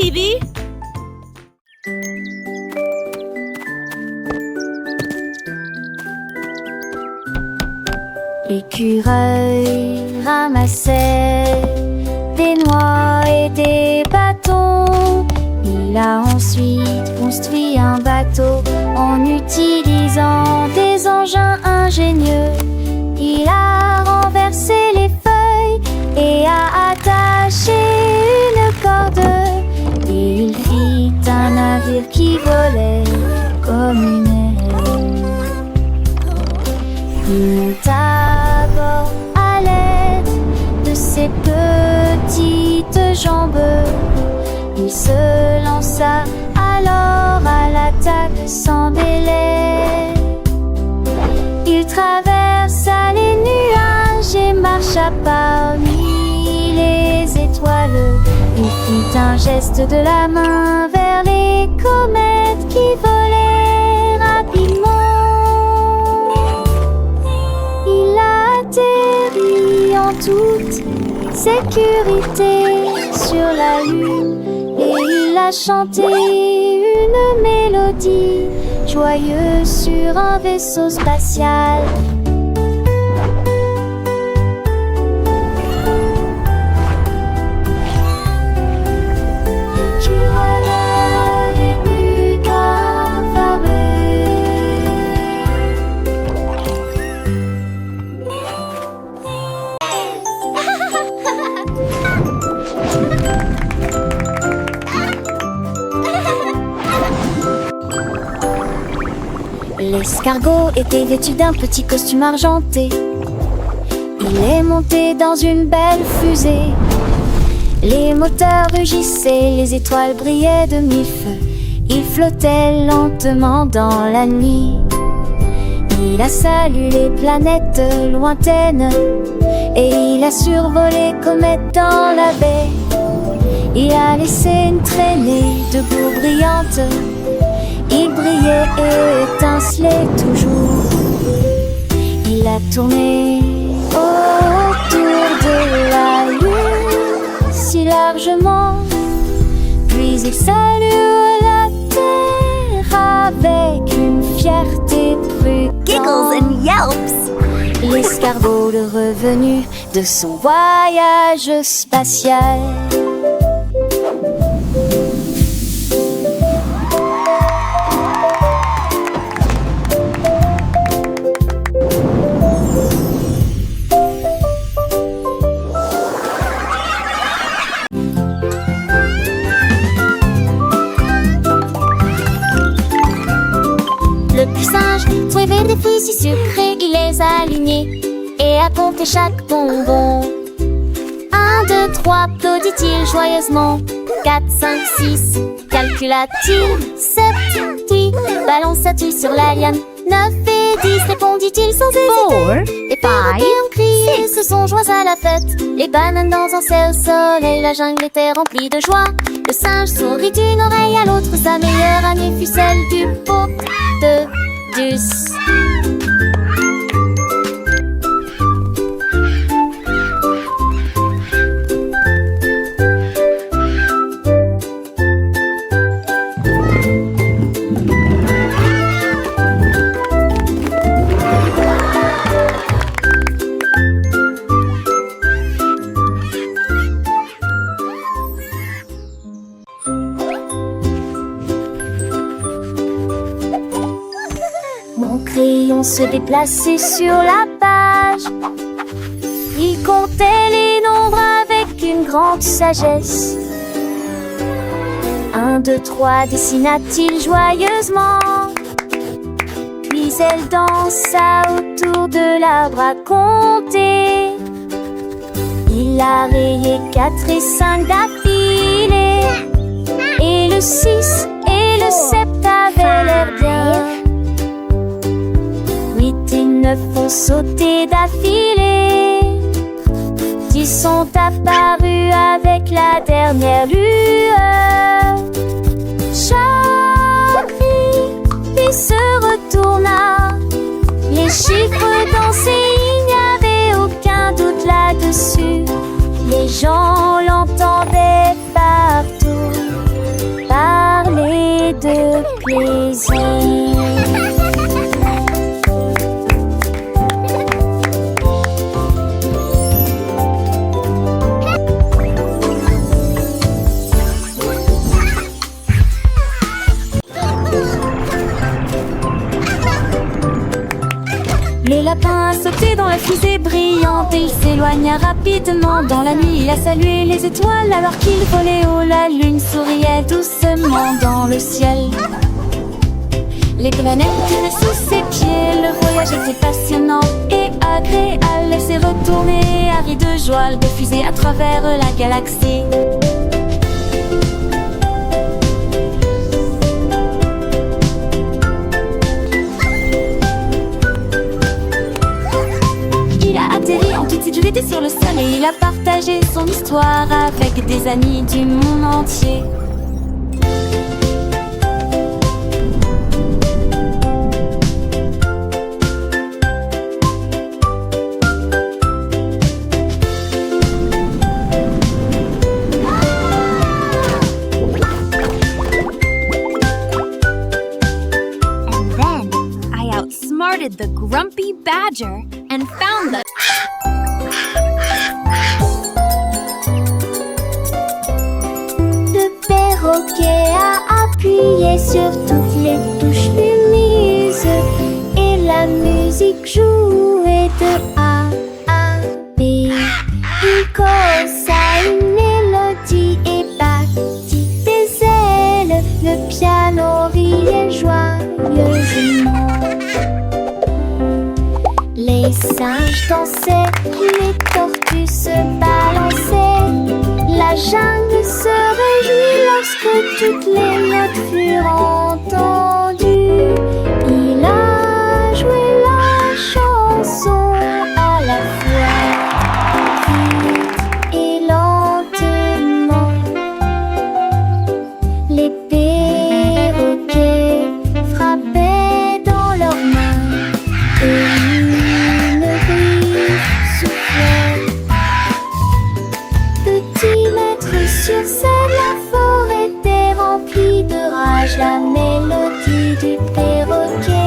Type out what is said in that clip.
TV. L'écureuil ramassait des noix et des bâtons. Il a ensuite construit un bateau en utilisant des engins ingénieux. Il a renversé les feuilles et a attaché une corde. Et il fit un navire qui volait comme une aile. Il monta à bord à l'aide de ses petites jambes. Il se lança alors à l'attaque sans délai. Il traversa les nuages et marcha parmi les étoiles. Il fit un geste de la main vers les comètes qui volaient rapidement. Il a atterri en toute sécurité sur la lune. Et il a chanté une mélodie joyeuse sur un vaisseau spatial. L'escargot était vêtu d'un petit costume argenté. Il est monté dans une belle fusée. Les moteurs rugissaient, les étoiles brillaient de mille feux. Il flottait lentement dans la nuit. Il a salué les planètes lointaines et il a survolé comètes dans la baie. Il a laissé une traînée de boue brillante. Il brillait et étincelait toujours. Il a tourné autour de la lune si largement. Puis il salua la terre avec une fierté prudente. Giggles and yelps. L'escargot le revenu de son voyage spatial. Trouver des fruits si sucrés, il les a alignés et a compté chaque bonbon. 1, 2, 3, applaudit-il joyeusement. 4, 5, 6, calcula-t-il. 7, 8, balança-t-il sur la liane. 9 et 10, répondit-il sans hésiter. Les papillons criaient, se sont joints à la fête. Les bananes dans un ciel soleil, la jungle était remplie de joie. Le singe sourit d'une oreille à l'autre, sa meilleure amie fut celle du pot de Deuce. Se déplacer sur la page. Il comptait les nombres avec une grande sagesse. 1, 2, 3, dessina-t-il joyeusement. Puis elle dansa autour de l'arbre à compter. Il a rayé 4 et 5 d'affilée. Et le 6 et le 7 avaient l'air bien. 9 ont sauté d'affilée. 10 sont apparus avec la dernière lueur. Chaque fille se retourna. Les chiffres dansaient, il n'y avait aucun doute là-dessus. Les gens l'entendaient partout. brillante et il s'éloigna rapidement. Dans la nuit, il a salué les étoiles alors qu'il volait haut. La lune souriait doucement dans le ciel. Les planètes étaient sous ses pieds. Le voyage était passionnant et agréable. Laissez retourner Harry de joie, de fusée à travers la galaxie. Il a atterri en toute sécurité sur le sol et il a partagé son histoire avec des amis du monde entier. Outsmarted the grumpy badger and found the Le perroquet a appuyé sur toutes les touches lumineuses et la musique jouait de A à B. Il causa une mélodie et battit des ailes. Le piano riait joyeusement. Les singes dansaient, les tortues se balançaient. La jungle se réjouit lorsque toutes les notes furent entendues. Il a joué la chanson à la fois, vite et lentement. Les perroquets frappaient dans leurs mains et une brise soufflait. Petit maître sur scène, la forêt était remplie de rage. La mélodie du perroquet